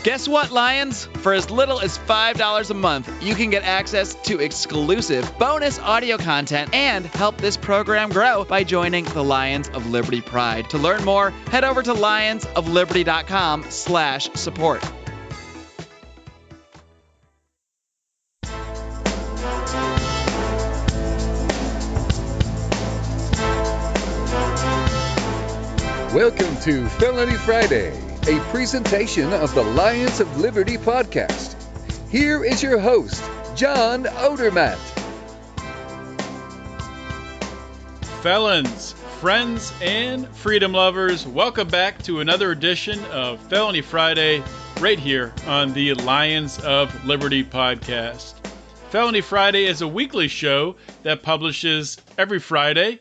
Guess what, Lions? For as little as $5 a month, you can get access to exclusive bonus audio content and help this program grow by joining the Lions of Liberty Pride. To learn more, head over to lionsofliberty.com/support. Welcome to Felony Friday, a presentation of the Lions of Liberty podcast. Here is your host, John Odermatt. Felons, friends, and freedom lovers, welcome back to another edition of Felony Friday right here on the Lions of Liberty podcast. Felony Friday is a weekly show that publishes every Friday,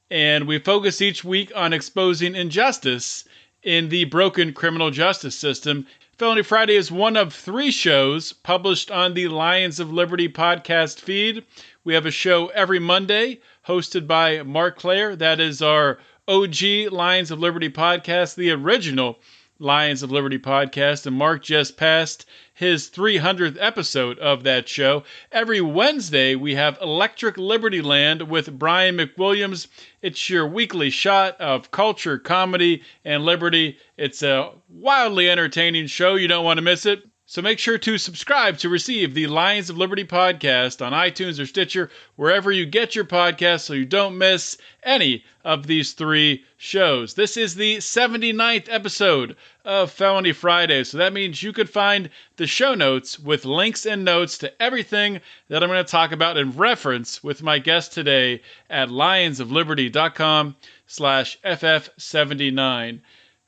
and we focus each week on exposing injustice in the broken criminal justice system. Felony Friday is one of 3 shows published on the Lions of Liberty podcast feed. We have a show every Monday hosted by Mark Clare. That is our OG Lions of Liberty podcast, the original Lions of Liberty podcast, and Mark just passed his 300th episode of that show. Every Wednesday, we have Electric Liberty Land with Brian McWilliams. It's your weekly shot of culture, comedy, and liberty. It's a wildly entertaining show. You don't want to miss it. So make sure to subscribe to receive the Lions of Liberty podcast on iTunes or Stitcher, wherever you get your podcasts, so you don't miss any of these 3 shows. This is the 79th episode of Felony Friday, so that means you could find the show notes with links and notes to everything that I'm going to talk about and reference with my guest today at lionsofliberty.com/FF79.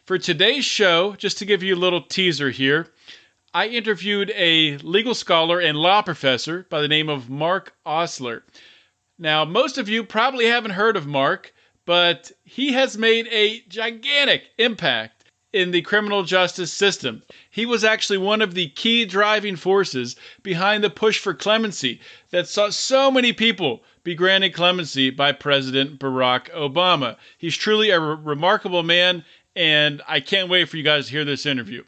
For today's show, just to give you a little teaser here, I interviewed a legal scholar and law professor by the name of Mark Osler. Now, most of you probably haven't heard of Mark, but he has made a gigantic impact in the criminal justice system. He was actually one of the key driving forces behind the push for clemency that saw so many people be granted clemency by President Barack Obama. He's truly a remarkable man, and I can't wait for you guys to hear this interview.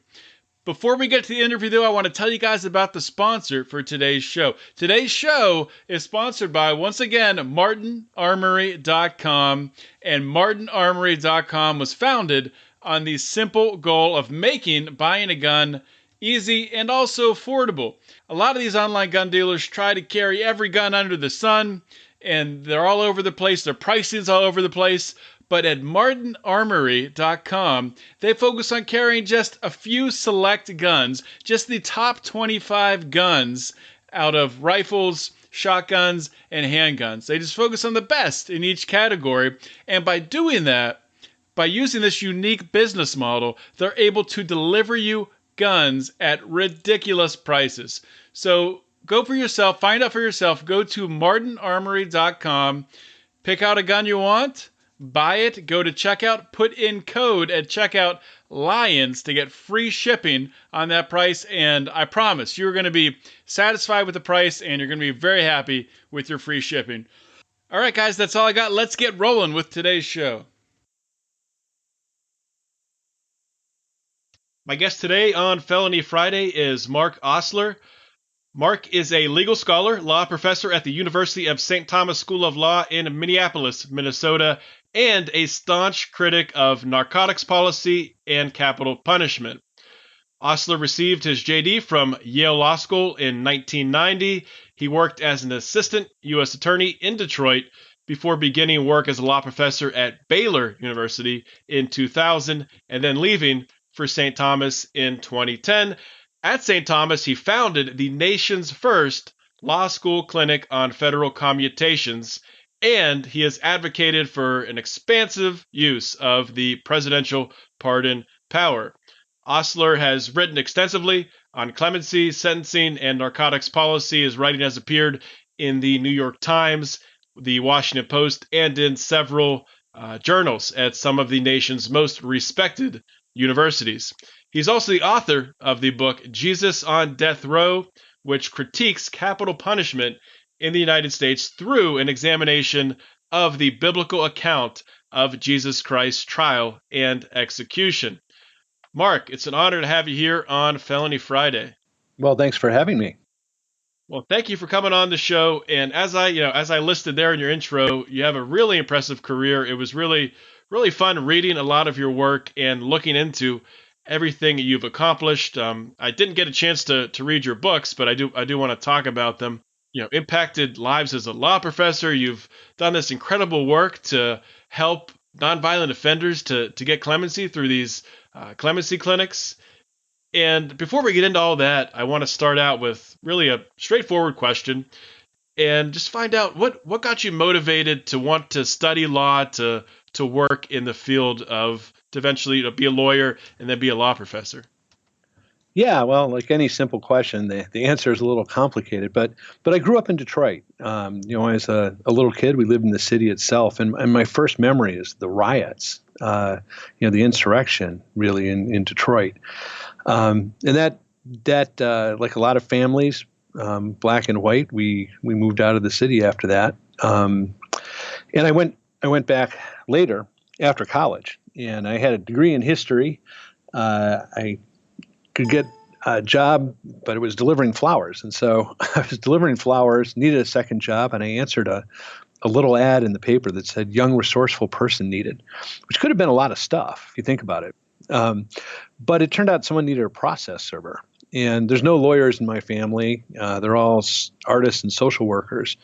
Before we get to the interview, though, I want to tell you guys about the sponsor for today's show. Today's show is sponsored by, once again, MartinArmory.com. And MartinArmory.com was founded on the simple goal of making buying a gun easy and also affordable. A lot of these online gun dealers try to carry every gun under the sun, and they're all over the place. Their pricing's all over the place. But at MartinArmory.com, they focus on carrying just a few select guns, just the top 25 guns out of rifles, shotguns, and handguns. They just focus on the best in each category. And by doing that, by using this unique business model, they're able to deliver you guns at ridiculous prices. So go for yourself, find out for yourself, go to MartinArmory.com, pick out a gun you want, buy it, go to checkout, put in code at checkout LIONS to get free shipping on that price, and I promise you're going to be satisfied with the price and you're going to be very happy with your free shipping. All right, guys, that's all I got. Let's get rolling with today's show. My guest today on Felony Friday is Mark Osler. Mark is a legal scholar, law professor at the University of St. Thomas School of Law in Minneapolis, Minnesota, and a staunch critic of narcotics policy and capital punishment. Osler received his JD from Yale Law School in 1990. He worked as an assistant U.S. attorney in Detroit before beginning work as a law professor at Baylor University in 2000 and then leaving for St. Thomas in 2010. At St. Thomas, he founded the nation's first law school clinic on federal commutations, and he has advocated for an expansive use of the presidential pardon power. Osler has written extensively on clemency, sentencing, and narcotics policy. His writing has appeared in the New York Times, the Washington Post, and in several journals at some of the nation's most respected universities. He's also the author of the book Jesus on Death Row, which critiques capital punishment in the United States through an examination of the biblical account of Jesus Christ's trial and execution. Mark, it's an honor to have you here on Felony Friday. Well, thanks for having me. Well, thank you for coming on the show. And as I listed there in your intro, you have a really impressive career. It was really, really fun reading a lot of your work and looking into everything you've accomplished. I didn't get a chance to read your books, but I do want to talk about them. Impacted lives as a law professor. You've done this incredible work to help nonviolent offenders to get clemency through these Clemency Clinics. And before we get into all that, I want to start out with really a straightforward question and just find out what got you motivated to want to study law, to work in the field of, to eventually be a lawyer and then be a law professor. Yeah, well, like any simple question, the answer is a little complicated. But I grew up in Detroit. As a little kid, we lived in the city itself, and my first memory is the riots. The insurrection, really, in Detroit, and that like a lot of families, black and white, we moved out of the city after that, and I went back later after college, and I had a degree in history. I could get a job, but it was delivering flowers. And so I was delivering flowers, needed a second job, and I answered a little ad in the paper that said young resourceful person needed, which could have been a lot of stuff if you think about it. But it turned out someone needed a process server. And there's no lawyers in my family. They're all artists and social workers.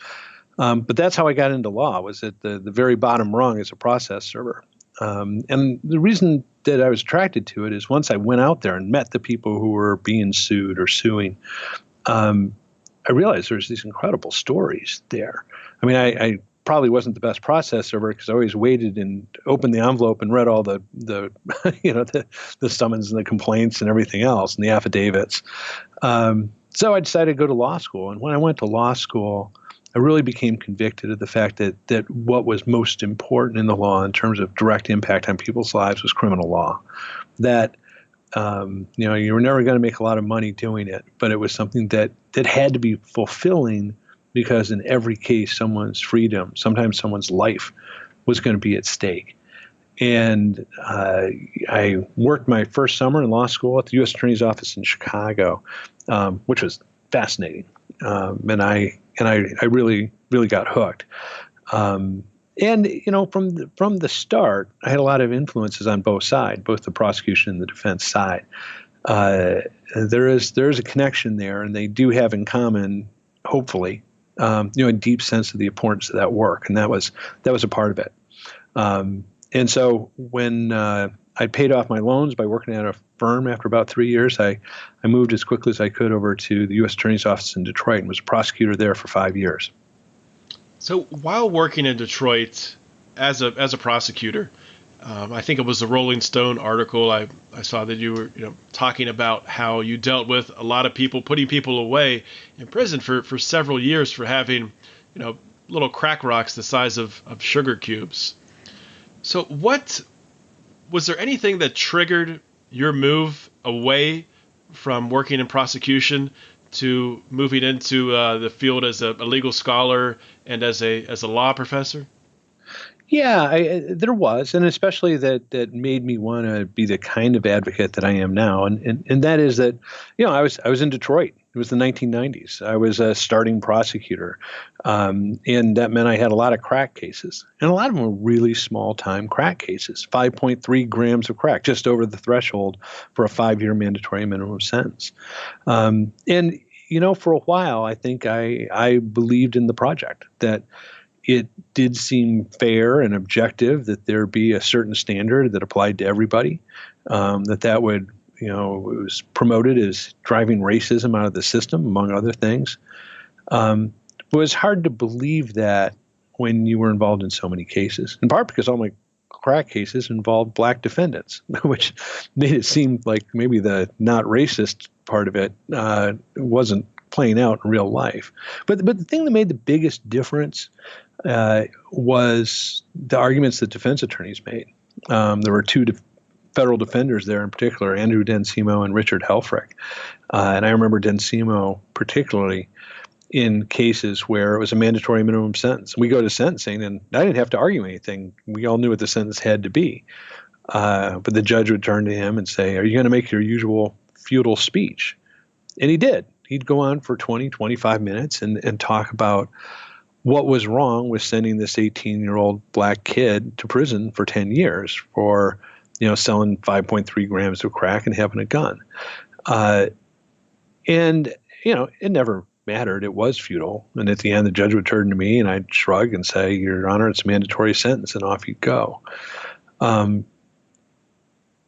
But that's how I got into law, was at the very bottom rung as a process server. And the reason that I was attracted to it is once I went out there and met the people who were being sued or suing, I realized there's these incredible stories there. I mean, I probably wasn't the best process server because I always waited and opened the envelope and read all the summons and the complaints and everything else and the affidavits. So I decided to go to law school. And when I went to law school, I really became convicted of the fact that what was most important in the law in terms of direct impact on people's lives was criminal law. That you were never going to make a lot of money doing it, but it was something that had to be fulfilling because in every case, someone's freedom, sometimes someone's life, was going to be at stake. And I worked my first summer in law school at the U.S. Attorney's Office in Chicago, which was fascinating, and I really, really got hooked. And from the start, I had a lot of influences on both sides, both the prosecution and the defense side. There is a connection there, and they do have in common, hopefully, a deep sense of the importance of that work, and that was a part of it. And so when I paid off my loans by working at a firm after about 3 years, I moved as quickly as I could over to the U.S. Attorney's Office in Detroit and was a prosecutor there for 5 years. So while working in Detroit as a prosecutor, I think it was the Rolling Stone article I saw that you were talking about how you dealt with a lot of people, putting people away in prison for several years for having little crack rocks the size of sugar cubes. So was there anything that triggered your move away from working in prosecution to moving into the field as a legal scholar and as a law professor? Yeah, there was, and especially that made me want to be the kind of advocate that I am now, and that is that, I was in Detroit. It was the 1990s. I was a starting prosecutor, and that meant I had a lot of crack cases, and a lot of them were really small-time crack cases, 5.3 grams of crack, just over the threshold for a 5-year mandatory minimum sentence. And for a while, I think I believed in the project, that it did seem fair and objective that there be a certain standard that applied to everybody, that would, it was promoted as driving racism out of the system, among other things. It was hard to believe that when you were involved in so many cases, in part because all my crack cases involved black defendants, which made it seem like maybe the not racist part of it wasn't playing out in real life. But the thing that made the biggest difference was the arguments that defense attorneys made. There were two federal defenders there in particular, Andrew Densimo and Richard Helfrich. And I remember Densimo particularly in cases where it was a mandatory minimum sentence. We go to sentencing, and I didn't have to argue anything. We all knew what the sentence had to be. But the judge would turn to him and say, "Are you going to make your usual futile speech?" And he did. He'd go on for 20, 25 minutes and talk about what was wrong with sending this 18-year-old black kid to prison for 10 years for, selling 5.3 grams of crack and having a gun. And it never mattered. It was futile. And at the end, the judge would turn to me and I'd shrug and say, "Your Honor, it's a mandatory sentence," and off you'd go.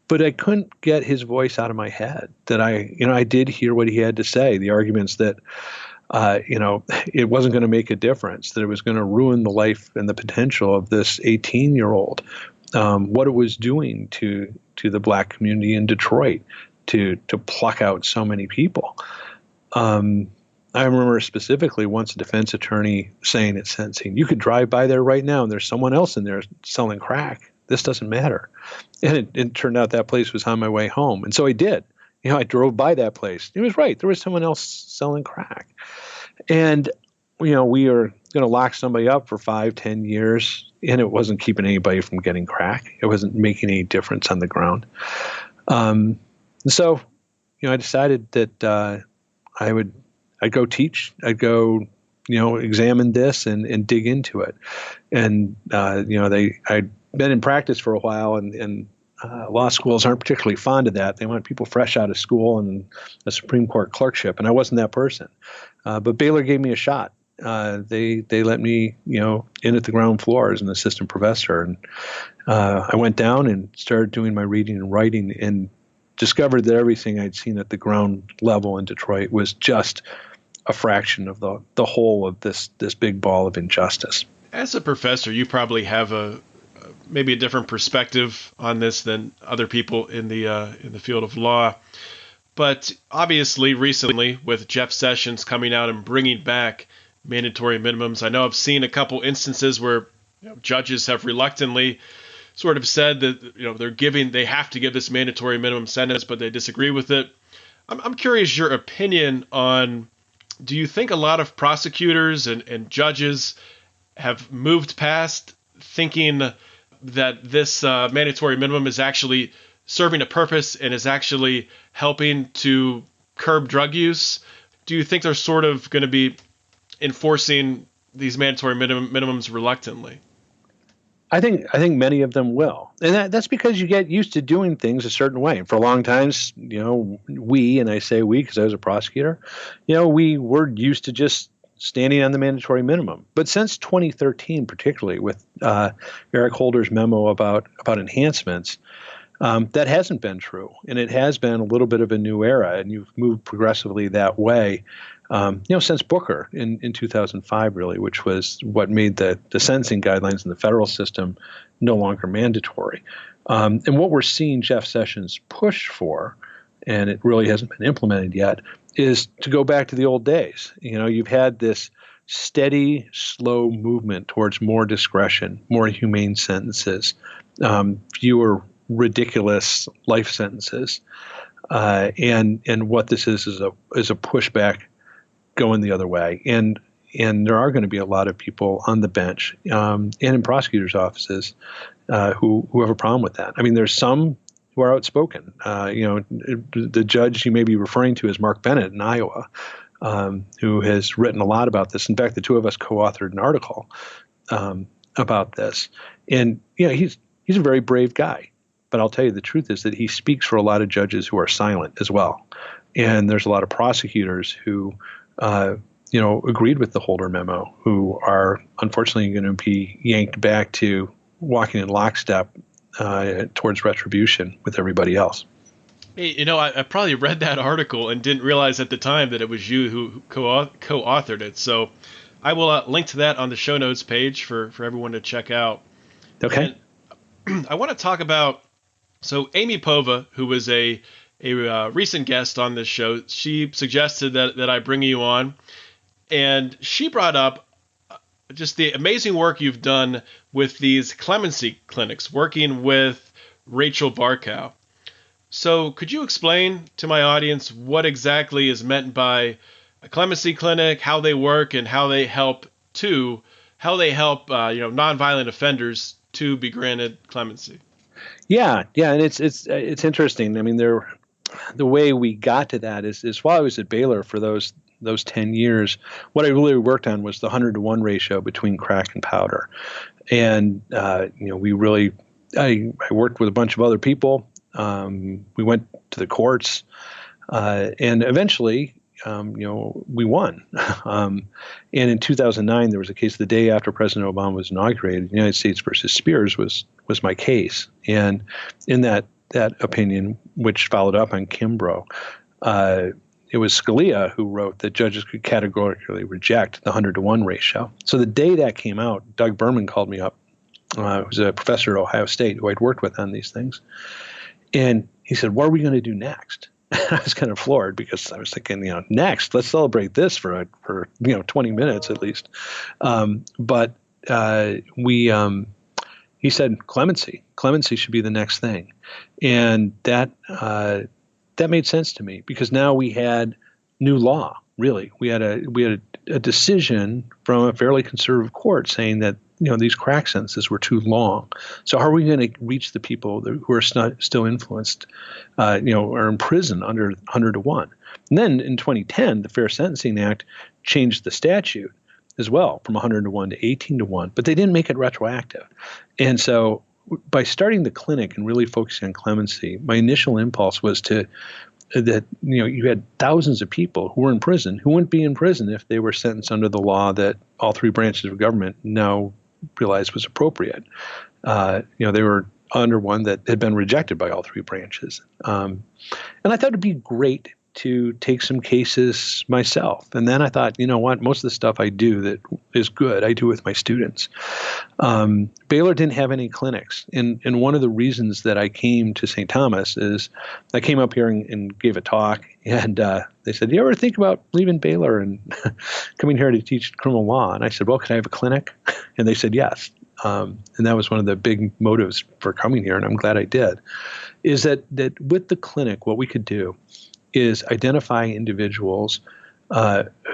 But I couldn't get his voice out of my head. That I did hear what he had to say, the arguments that, it wasn't going to make a difference, that it was going to ruin the life and the potential of this 18-year-old, what it was doing to the black community in Detroit to pluck out so many people. I remember specifically once a defense attorney saying at sentencing, "You could drive by there right now and there's someone else in there selling crack. This doesn't matter." And it turned out that place was on my way home. And so I did. I drove by that place. He was right. There was someone else selling crack. And, we are going to lock somebody up for 5, 10 years, and it wasn't keeping anybody from getting crack. It wasn't making any difference on the ground. And so, I decided that I'd go teach. I'd go, examine this and dig into it. And, I'd been in practice for a while, and law schools aren't particularly fond of that. They want people fresh out of school and a Supreme Court clerkship, and I wasn't that person. But Baylor gave me a shot. They let me, in at the ground floor as an assistant professor, and I went down and started doing my reading and writing, and discovered that everything I'd seen at the ground level in Detroit was just a fraction of the whole of this big ball of injustice. As a professor, you probably have maybe a different perspective on this than other people in the field of law. But obviously, recently, with Jeff Sessions coming out and bringing back mandatory minimums, I know I've seen a couple instances where judges have reluctantly sort of said that they have to give this mandatory minimum sentence, but they disagree with it. I'm curious your opinion on, do you think a lot of prosecutors and judges have moved past thinking that this mandatory minimum is actually serving a purpose and is actually helping to curb drug use? Do you think they're sort of going to be enforcing these mandatory minimums reluctantly? I think many of them will, and that's because you get used to doing things a certain way. For a long time, and I say we because I was a prosecutor, we were used to just standing on the mandatory minimum. But since 2013, particularly with Eric Holder's memo about enhancements, that hasn't been true, and it has been a little bit of a new era, and you've moved progressively that way. Since Booker in 2005, really, which was what made the sentencing guidelines in the federal system no longer mandatory. And what we're seeing Jeff Sessions push for, and it really hasn't been implemented yet, is to go back to the old days. You've had this steady, slow movement towards more discretion, more humane sentences, fewer ridiculous life sentences, and what this is a pushback going the other way. And there are going to be a lot of people on the bench and in prosecutors' offices who have a problem with that. I mean, there's some who are outspoken. The judge you may be referring to is Mark Bennett in Iowa, who has written a lot about this. In fact, the two of us co-authored an article about this. And he's a very brave guy. But I'll tell you, the truth is that he speaks for a lot of judges who are silent as well. And there's a lot of prosecutors who agreed with the Holder memo, who are unfortunately going to be yanked back to walking in lockstep towards retribution with everybody else. Hey, I probably read that article and didn't realize at the time that it was you who co-authored it. So I will link to that on the show notes page for everyone to check out. Okay. And I want to talk about, so Amy Pova, who was a recent guest on this show, she suggested that I bring you on, and she brought up just the amazing work you've done with these Clemency Clinics, working with Rachel Barkow. So could you explain to my audience what exactly is meant by a Clemency Clinic, how they work, and how they help nonviolent offenders to be granted clemency? Yeah, and it's interesting. I mean, the way we got to that is while I was at Baylor for those 10 years, what I really worked on was the 100-to-1 ratio between crack and powder. And, I worked with a bunch of other people. We went to the courts, and eventually, we won. And in 2009, there was a case the day after President Obama was inaugurated. United States versus Spears was my case. And in that opinion, which followed up on Kimbrough, it was Scalia who wrote that judges could categorically reject the 100-to-1 ratio. So the day that came out, Doug Berman called me up, who was a professor at Ohio State who I'd worked with on these things. And he said, what are we going to do next? I was kind of floored because I was thinking, next, let's celebrate this for 20 minutes at least. He said, clemency should be the next thing. And that made sense to me because now we had new law, really. We had a decision from a fairly conservative court saying that, these crack sentences were too long. So how are we going to reach the people who are still influenced, or in prison under 100-to-1? And then in 2010, the Fair Sentencing Act changed the statute as well from 100-to-1 to 18-to-1, but they didn't make it retroactive. And so by starting the clinic and really focusing on clemency, my initial impulse was that you had thousands of people who were in prison who wouldn't be in prison if they were sentenced under the law that all three branches of government now realized was appropriate. They were under one that had been rejected by all three branches. And I thought it'd be great to take some cases myself. And then I thought, most of the stuff I do that is good, I do with my students. Baylor didn't have any clinics. And one of the reasons that I came to St. Thomas is I came up here and gave a talk, and they said, do you ever think about leaving Baylor and coming here to teach criminal law? And I said, well, can I have a clinic? And they said, yes. And that was one of the big motives for coming here, and I'm glad I did, is that with the clinic, what we could do is identify individuals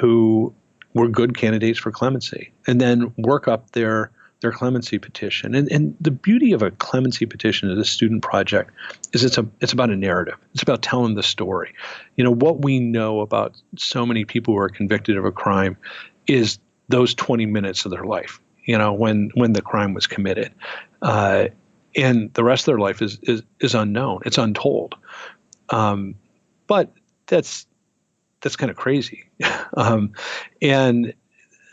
who were good candidates for clemency and then work up their clemency petition. And the beauty of a clemency petition as a student project is it's about a narrative. It's about telling the story. What we know about so many people who are convicted of a crime is those 20 minutes of their life, when the crime was committed. And the rest of their life is unknown. It's untold. But that's kind of crazy. And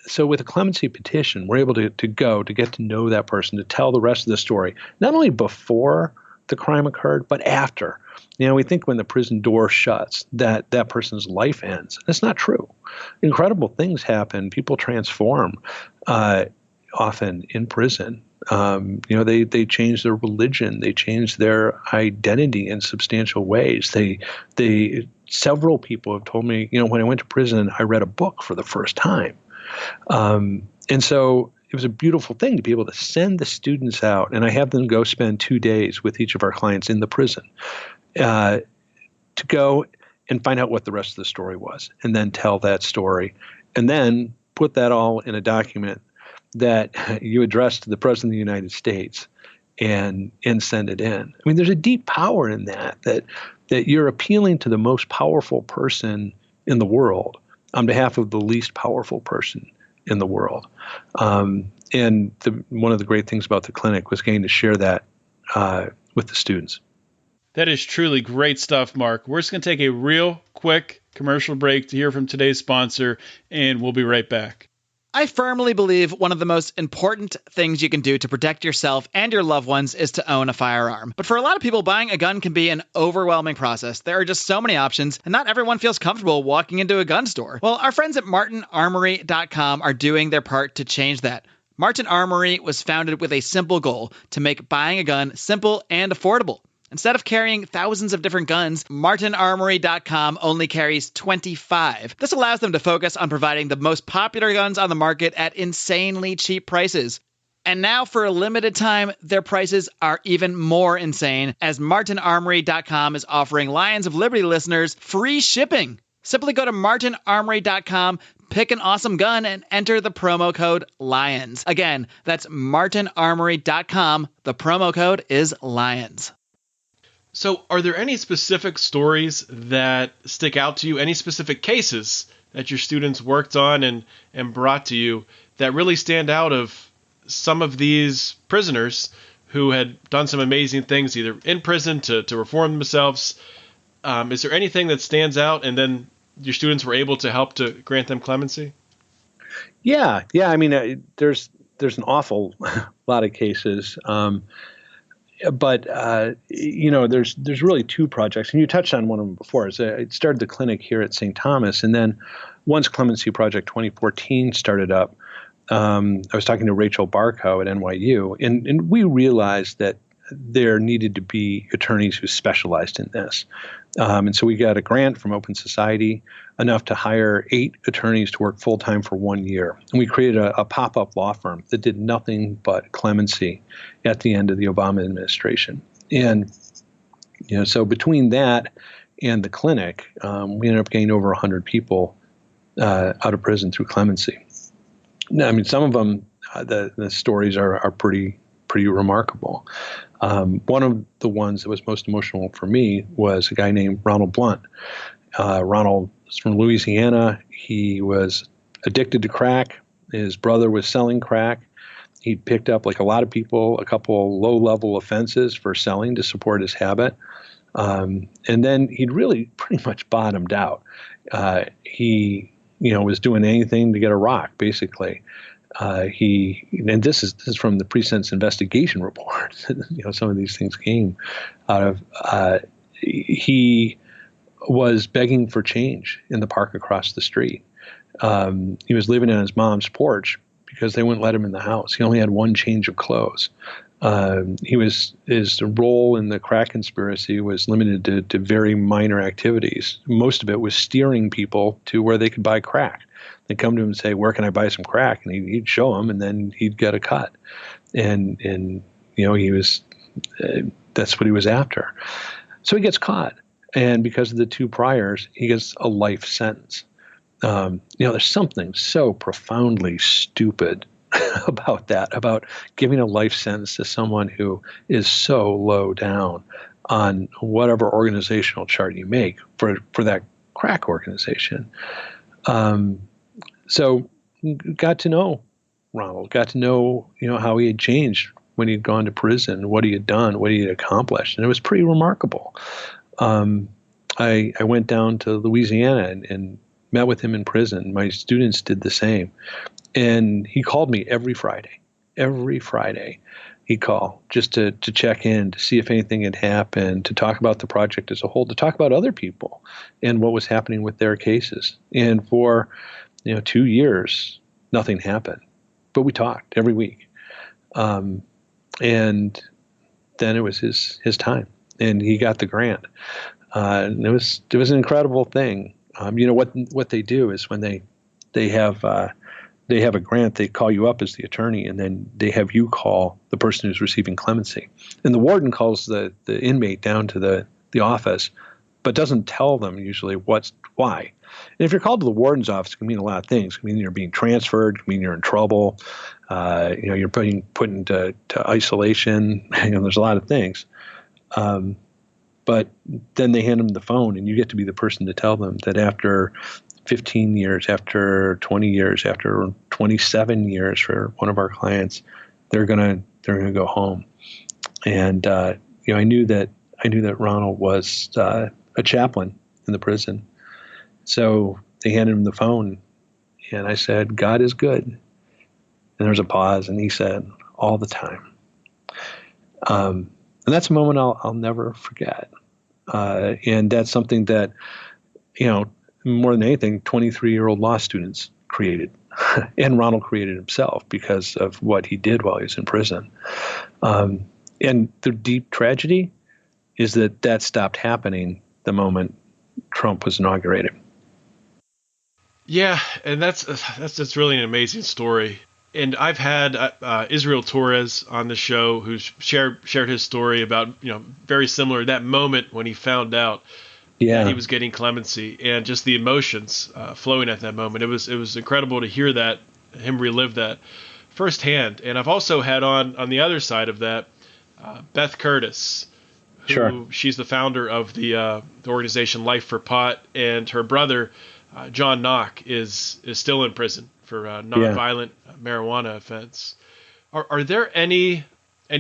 so with a clemency petition, we're able to get to know that person, to tell the rest of the story, not only before the crime occurred, but after. We think when the prison door shuts that person's life ends. That's not true. Incredible things happen. People transform often in prison. They change their religion. They change their identity in substantial ways. Several people have told me, when I went to prison, I read a book for the first time. And so it was a beautiful thing to be able to send the students out, and I have them go spend 2 days with each of our clients in the prison, to go and find out what the rest of the story was, and then tell that story, and then put that all in a document that you address to the President of the United States and send it in. I mean, there's a deep power in that you're appealing to the most powerful person in the world on behalf of the least powerful person in the world. And one of the great things about the clinic was getting to share that with the students. That is truly great stuff, Mark. We're just going to take a real quick commercial break to hear from today's sponsor, and we'll be right back. I firmly believe one of the most important things you can do to protect yourself and your loved ones is to own a firearm. But for a lot of people, buying a gun can be an overwhelming process. There are just so many options, and not everyone feels comfortable walking into a gun store. Well, our friends at martinarmory.com are doing their part to change that. Martin Armory was founded with a simple goal: to make buying a gun simple and affordable. Instead of carrying thousands of different guns, martinarmory.com only carries 25. This allows them to focus on providing the most popular guns on the market at insanely cheap prices. And now, for a limited time, their prices are even more insane, as martinarmory.com is offering Lions of Liberty listeners free shipping. Simply go to martinarmory.com, pick an awesome gun and enter the promo code LIONS. Again, that's martinarmory.com. The promo code is LIONS. So are there any specific stories that stick out to you, any specific cases that your students worked on and brought to you that really stand out of some of these prisoners who had done some amazing things, either in prison to reform themselves? Is there anything that stands out and then your students were able to help to grant them clemency? Yeah. I mean, there's an awful lot of cases. But there's really two projects, and you touched on one of them before. I started the clinic here at St. Thomas, and then once Clemency Project 2014 started up, I was talking to Rachel Barkow at NYU, and we realized that there needed to be attorneys who specialized in this. And so we got a grant from Open Society, enough to hire 8 attorneys to work full-time for 1 year. And we created a pop-up law firm that did nothing but clemency at the end of the Obama administration. And, so between that and the clinic, we ended up getting over 100 people out of prison through clemency. Now, I mean, some of them, the stories are pretty remarkable. One of the ones that was most emotional for me was a guy named Ronald Blunt. Ronald is from Louisiana. He was addicted to crack. His brother was selling crack. He picked up, like a lot of people, a couple low-level offenses for selling to support his habit. And then he'd really pretty much bottomed out. He, was doing anything to get a rock, basically. And this is from the pre-sentence investigation report. Some of these things came out of. He was begging for change in the park across the street. He was living on his mom's porch because they wouldn't let him in the house. He only had one change of clothes. His role in the crack conspiracy was limited to very minor activities. Most of it was steering people to where they could buy crack. They'd come to him and say, "Where can I buy some crack?" And he'd show them, and then he'd get a cut. And he was that's what he was after. So he gets caught, and because of the 2 priors, he gets a life sentence. There's something so profoundly stupid about that, about giving a life sentence to someone who is so low down on whatever organizational chart you make for that crack organization. So got to know Ronald, got to know, how he had changed when he'd gone to prison, what he had done, what he had accomplished. And it was pretty remarkable. I went down to Louisiana and met with him in prison. My students did the same. And he called me every Friday. Every Friday he'd call just to check in, to see if anything had happened, to talk about the project as a whole, to talk about other people and what was happening with their cases. And for 2 years, nothing happened. But we talked every week. And then it was his time. And he got the grant. And it was an incredible thing. What they do is when they have a grant, they call you up as the attorney, and then they have you call the person who's receiving clemency. And the warden calls the inmate down to the office, but doesn't tell them usually why. And if you're called to the warden's office, it can mean a lot of things. It can mean you're being transferred. It can mean you're in trouble. You're put into isolation. There's a lot of things. But then they hand them the phone, and you get to be the person to tell them that after 15 years, after 20 years, after 27 years for one of our clients, they're gonna go home. And I knew that Ronald was a chaplain in the prison. So they handed him the phone, and I said, "God is good." And there was a pause, and he said, "All the time." And that's a moment I'll never forget. And that's something that, more than anything, 23-year-old law students created. And Ronald created himself because of what he did while he was in prison. And the deep tragedy is that stopped happening the moment Trump was inaugurated. Yeah, and that's just really an amazing story. And I've had Israel Torres on the show who's shared his story about, very similar, that moment when he found out. Yeah. that he was getting clemency, and just the emotions flowing at that moment. It was incredible to hear that, him relive that firsthand. And I've also had on the other side of that, Beth Curtis, who Sure. she's the founder of the organization Life for Pot, and her brother John Knock is still in prison for nonviolent marijuana offense. Are there any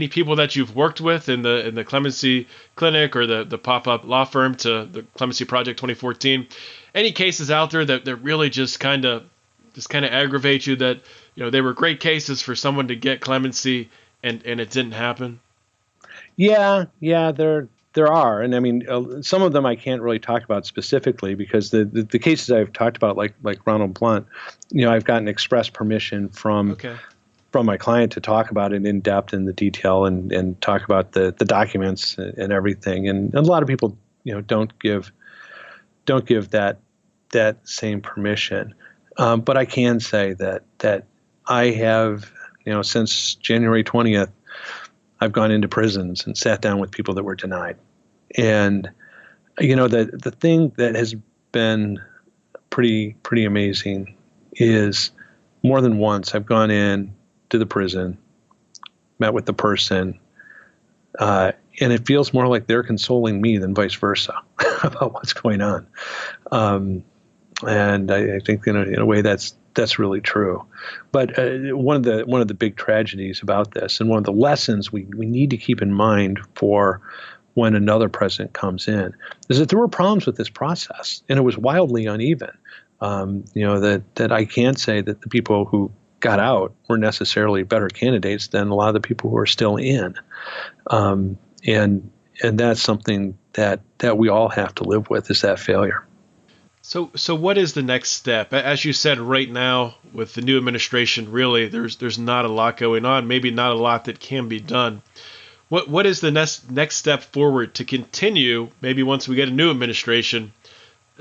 people that you've worked with in the Clemency Clinic or the pop-up law firm to the Clemency Project 2014? Any cases out there that really just kind of aggravate you, that they were great cases for someone to get clemency and it didn't happen? Yeah, there are, and I mean, some of them I can't really talk about specifically because the cases I've talked about, like Ronald Blunt, I've gotten express permission from my client to talk about it in depth in the detail and talk about the documents and everything. And a lot of people, don't give that same permission. But I can say that I have, since January 20th, I've gone into prisons and sat down with people that were denied. And, the thing that has been pretty amazing is more than once I've gone in to the prison, met with the person, and it feels more like they're consoling me than vice versa about what's going on. And I think in a way that's really true. But one of the big tragedies about this, and one of the lessons we need to keep in mind for when another president comes in, is that there were problems with this process, and it was wildly uneven. That I can't say that the people who got out were necessarily better candidates than a lot of the people who are still in, and that's something that we all have to live with, is that failure. So what is the next step? As you said, right now with the new administration, really there's not a lot going on, maybe not a lot that can be done. What is the next step forward to continue, maybe once we get a new administration,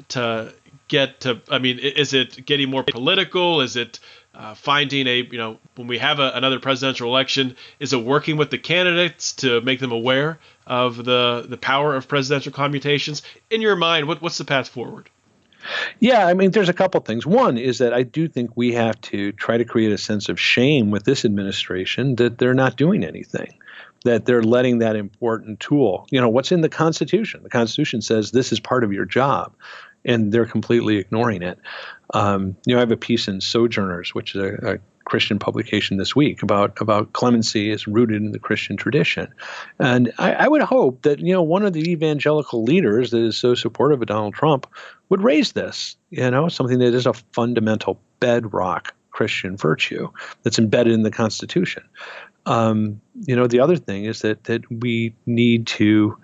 to get to, I mean, is it getting more political? Is it finding when we have another presidential election, is it working with the candidates to make them aware of the power of presidential commutations? In your mind, what's the path forward? Yeah, I mean, there's a couple things. One is that I do think we have to try to create a sense of shame with this administration that they're not doing anything, that they're letting that important tool, what's in the Constitution. The Constitution says this is part of your job, and they're completely ignoring it. I have a piece in Sojourners, which is a Christian publication this week, about clemency is rooted in the Christian tradition. And I would hope that, one of the evangelical leaders that is so supportive of Donald Trump would raise this, something that is a fundamental bedrock Christian virtue that's embedded in the Constitution. The other thing is that we need to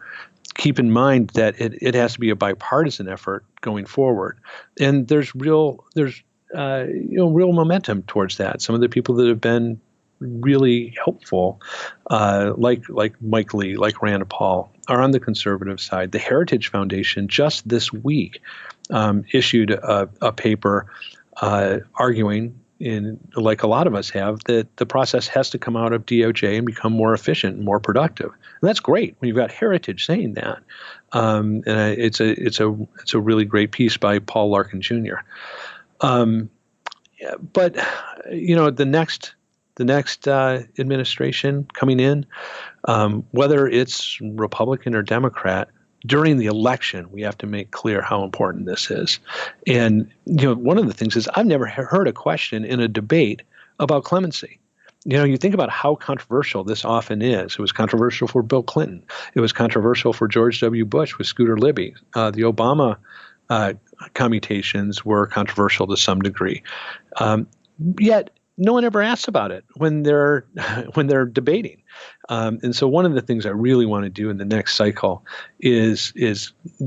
keep in mind that it has to be a bipartisan effort going forward, and there's real momentum towards that. Some of the people that have been really helpful, like Mike Lee, like Rand Paul, are on the conservative side. The Heritage Foundation just this week issued a paper arguing, like a lot of us have, that the process has to come out of DOJ and become more efficient and more productive. And that's great when you've got Heritage saying that. And it's a really great piece by Paul Larkin Jr. But the next administration coming in, whether it's Republican or Democrat, during the election, we have to make clear how important this is. And one of the things is I've never heard a question in a debate about clemency. You think about how controversial this often is. It was controversial for Bill Clinton. It was controversial for George W. Bush with Scooter Libby. The Obama commutations were controversial to some degree. Yet no one ever asks about it when they're debating. And so one of the things I really want to do in the next cycle is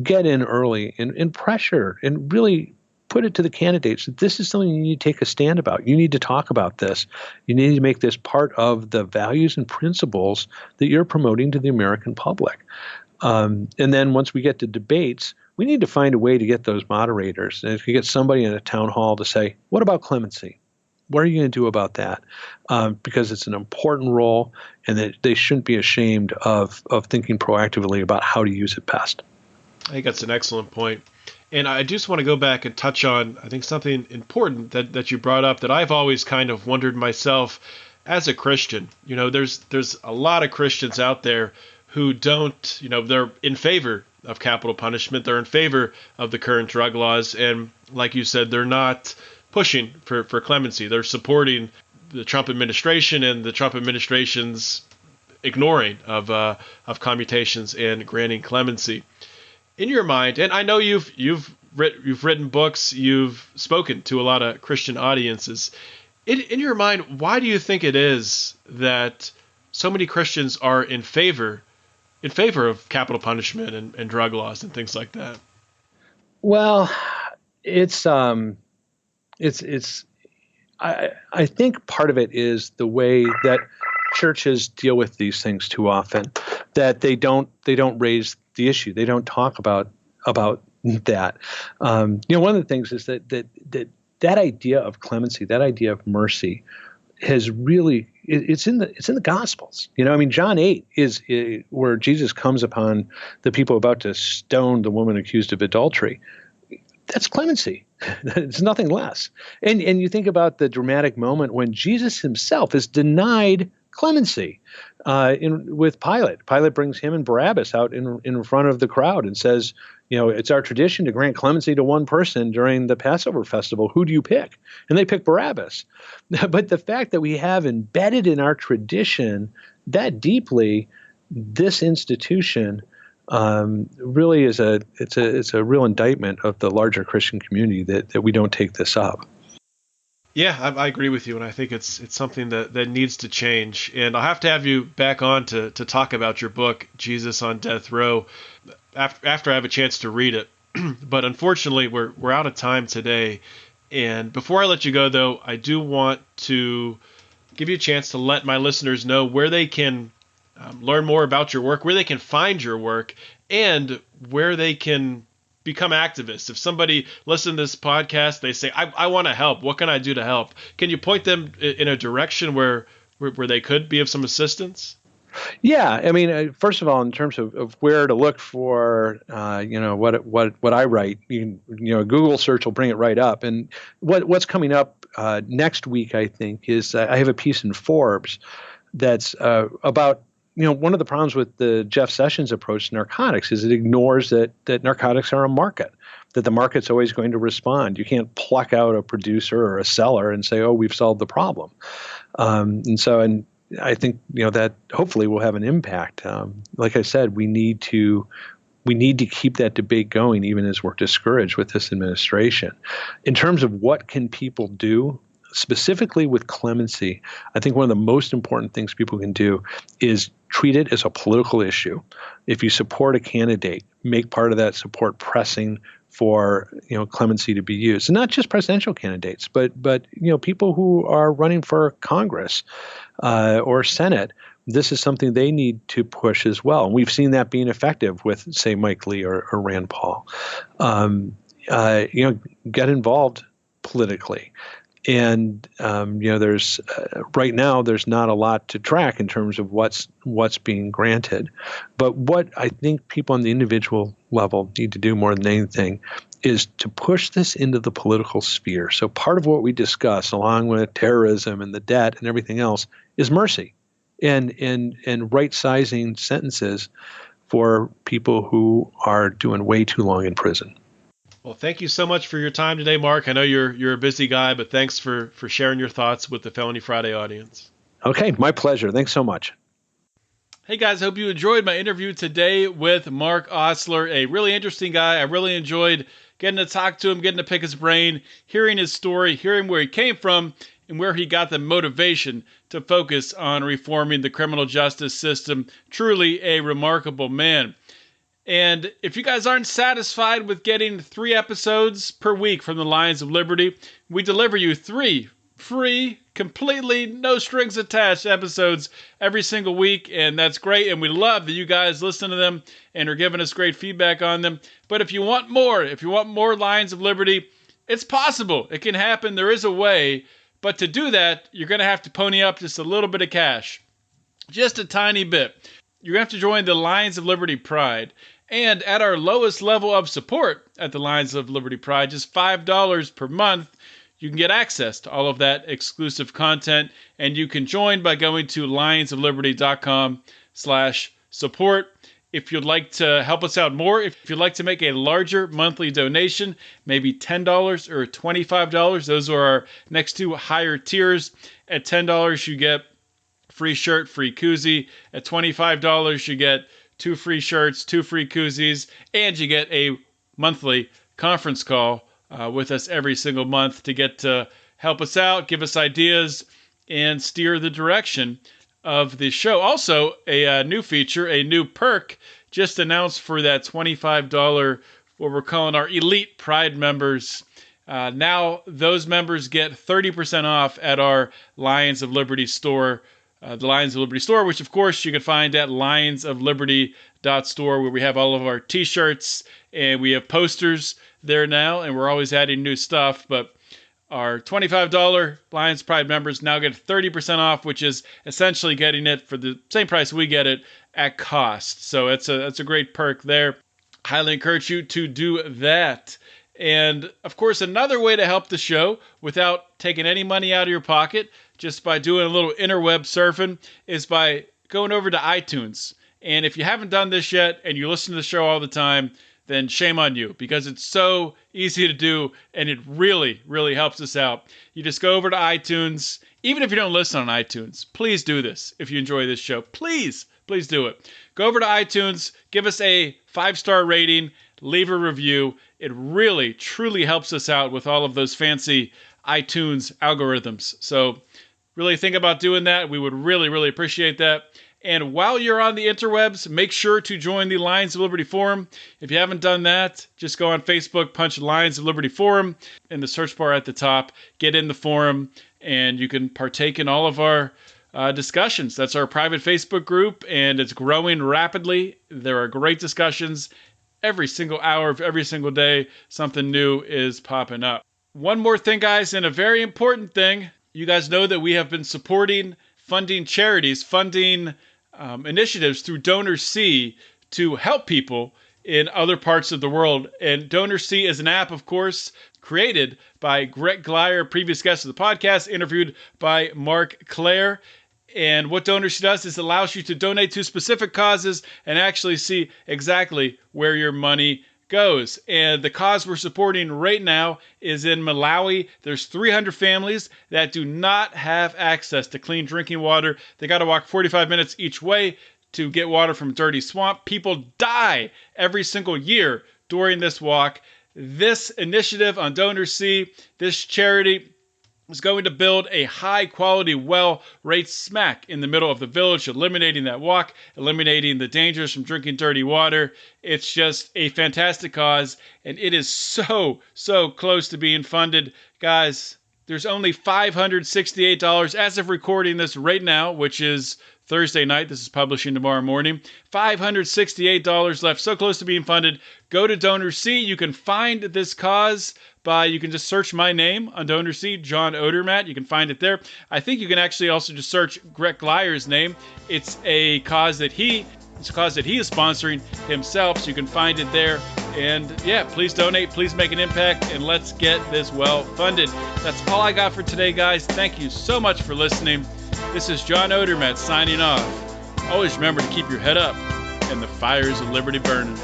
get in early and pressure and really put it to the candidates that this is something you need to take a stand about. You need to talk about this. You need to make this part of the values and principles that you're promoting to the American public. And then once we get to debates, we need to find a way to get those moderators. And if you get somebody in a town hall to say, what about clemency? What are you going to do about that? Because it's an important role, and that they shouldn't be ashamed of thinking proactively about how to use it best. I think that's an excellent point. And I just want to go back and touch on, I think, something important that you brought up that I've always kind of wondered myself as a Christian. There's a lot of Christians out there who don't, they're in favor of capital punishment. They're in favor of the current drug laws. And like you said, they're not pushing for clemency. They're supporting the Trump administration and the Trump administration's ignoring of commutations and granting clemency. In your mind, and I know you've written books, you've spoken to a lot of Christian audiences. In your mind, why do you think it is that so many Christians are in favor of capital punishment and drug laws and things like that? Well, I think part of it is the way that churches deal with these things too often, that they don't raise the issue. They don't talk about that. One of the things is that idea of clemency, that idea of mercy, has really it's in the Gospels. John 8 is where Jesus comes upon the people about to stone the woman accused of adultery. That's clemency. It's nothing less. And you think about the dramatic moment when Jesus himself is denied clemency with Pilate. Pilate brings him and Barabbas out in front of the crowd and says, it's our tradition to grant clemency to one person during the Passover festival. Who do you pick? And they pick Barabbas. But the fact that we have embedded in our tradition that deeply this institution really is it's a real indictment of the larger Christian community that we don't take this up. Yeah, I agree with you, and I think it's something that needs to change. And I'll have to have you back on to talk about your book, Jesus on Death Row, after I have a chance to read it. But unfortunately, we're out of time today. And before I let you go, though, I do want to give you a chance to let my listeners know where they can learn more about your work, where they can find your work, and where they can become activists. If somebody listens to this podcast, they say, I want to help. What can I do to help? Can you point them in a direction where they could be of some assistance? Yeah, first of all, in terms of where to look for, what I write, a Google search will bring it right up. And what's coming up next week, I think, is I have a piece in Forbes that's about. One of the problems with the Jeff Sessions approach to narcotics is it ignores that narcotics are a market, that the market's always going to respond. You can't pluck out a producer or a seller and say, oh, we've solved the problem. And I think, that hopefully will have an impact. Like I said, we need to keep that debate going, even as we're discouraged with this administration. In terms of what can people do, specifically with clemency, I think one of the most important things people can do is treat it as a political issue. If you support a candidate, make part of that support pressing for clemency to be used, and not just presidential candidates, but people who are running for Congress or Senate. This is something they need to push as well, and we've seen that being effective with, say, Mike Lee or Rand Paul. Get involved politically. And there's right now there's not a lot to track in terms of what's being granted, but what I think people on the individual level need to do more than anything is to push this into the political sphere. So part of what we discuss, along with terrorism and the debt and everything else, is mercy, and right sizing sentences for people who are doing way too long in prison. Well, thank you so much for your time today, Mark. I know you're a busy guy, but thanks for sharing your thoughts with the Felony Friday audience. Okay, my pleasure. Thanks so much. Hey guys, hope you enjoyed my interview today with Mark Osler, a really interesting guy. I really enjoyed getting to talk to him, getting to pick his brain, hearing his story, hearing where he came from, and where he got the motivation to focus on reforming the criminal justice system. Truly a remarkable man. And if you guys aren't satisfied with getting 3 episodes per week from the Lions of Liberty, we deliver you 3 free, completely no strings attached episodes every single week, and that's great, and we love that you guys listen to them and are giving us great feedback on them. But if you want more Lions of Liberty, it's possible. It can happen. There is a way. But to do that, you're going to have to pony up just a little bit of cash. Just a tiny bit. You're going to have to join the Lions of Liberty Pride. And at our lowest level of support at the Lions of Liberty Pride, just $5 per month, you can get access to all of that exclusive content, and you can join by going to lionsofliberty.com/support. If you'd like to help us out more, if you'd like to make a larger monthly donation, maybe $10 or $25, those are our next two higher tiers. At $10, you get free shirt, free koozie. At $25, you get 2 free shirts, 2 free koozies, and you get a monthly conference call with us every single month to get to help us out, give us ideas, and steer the direction of the show. Also, a new feature, a new perk just announced for that $25, what we're calling our Elite Pride members. Now, those members get 30% off at our Lions of Liberty store. The Lions of Liberty store, which of course you can find at lionsofliberty.store, where we have all of our t-shirts and we have posters there now, and we're always adding new stuff. But our $25 Lions Pride members now get 30% off, which is essentially getting it for the same price we get it at cost. So it's a great perk there. Highly encourage you to do that. And of course, another way to help the show without taking any money out of your pocket, just by doing a little interweb surfing, is by going over to iTunes. And if you haven't done this yet and you listen to the show all the time, then shame on you, because it's so easy to do and it really, really helps us out. You just go over to iTunes. Even if you don't listen on iTunes, please do this. If you enjoy this show, please do it. Go over to iTunes, give us a 5-star rating, leave a review. It really, truly helps us out with all of those fancy iTunes algorithms. So really think about doing that. We would really, really appreciate that. And while you're on the interwebs, make sure to join the Lions of Liberty Forum. If you haven't done that, just go on Facebook, punch Lions of Liberty Forum in the search bar at the top, get in the forum, and you can partake in all of our discussions. That's our private Facebook group, and it's growing rapidly. There are great discussions. Every single hour of every single day, something new is popping up. One more thing, guys, and a very important thing. You guys know that we have been funding charities, funding initiatives through DonorC to help people in other parts of the world. And DonorC is an app, of course, created by Greg Glyer, previous guest of the podcast, interviewed by Mark Claire. And what DonorC does is allows you to donate to specific causes and actually see exactly where your money goes. And the cause we're supporting right now is in Malawi. There's 300 families that do not have access to clean drinking water. They got to walk 45 minutes each way to get water from dirty swamp. People die every single year during this walk. This initiative on DonorC, this charity, is going to build a high-quality well right smack in the middle of the village, eliminating that walk, eliminating the dangers from drinking dirty water. It's just a fantastic cause, and it is so, so close to being funded. Guys, there's only $568 as of recording this right now, which is Thursday night. This is publishing tomorrow morning. $568 left, so close to being funded. Go to DonorC. You can find this cause you can just search my name on DonorC, John Odermatt. You can find it there. I think you can actually also just search Greg Glyer's name. It's a cause that he is sponsoring himself, so you can find it there. And yeah, please donate, please make an impact, and let's get this well funded. That's all I got for today, guys. Thank you so much for listening. This is John Odermatt signing off. Always remember to keep your head up and the fires of liberty burning.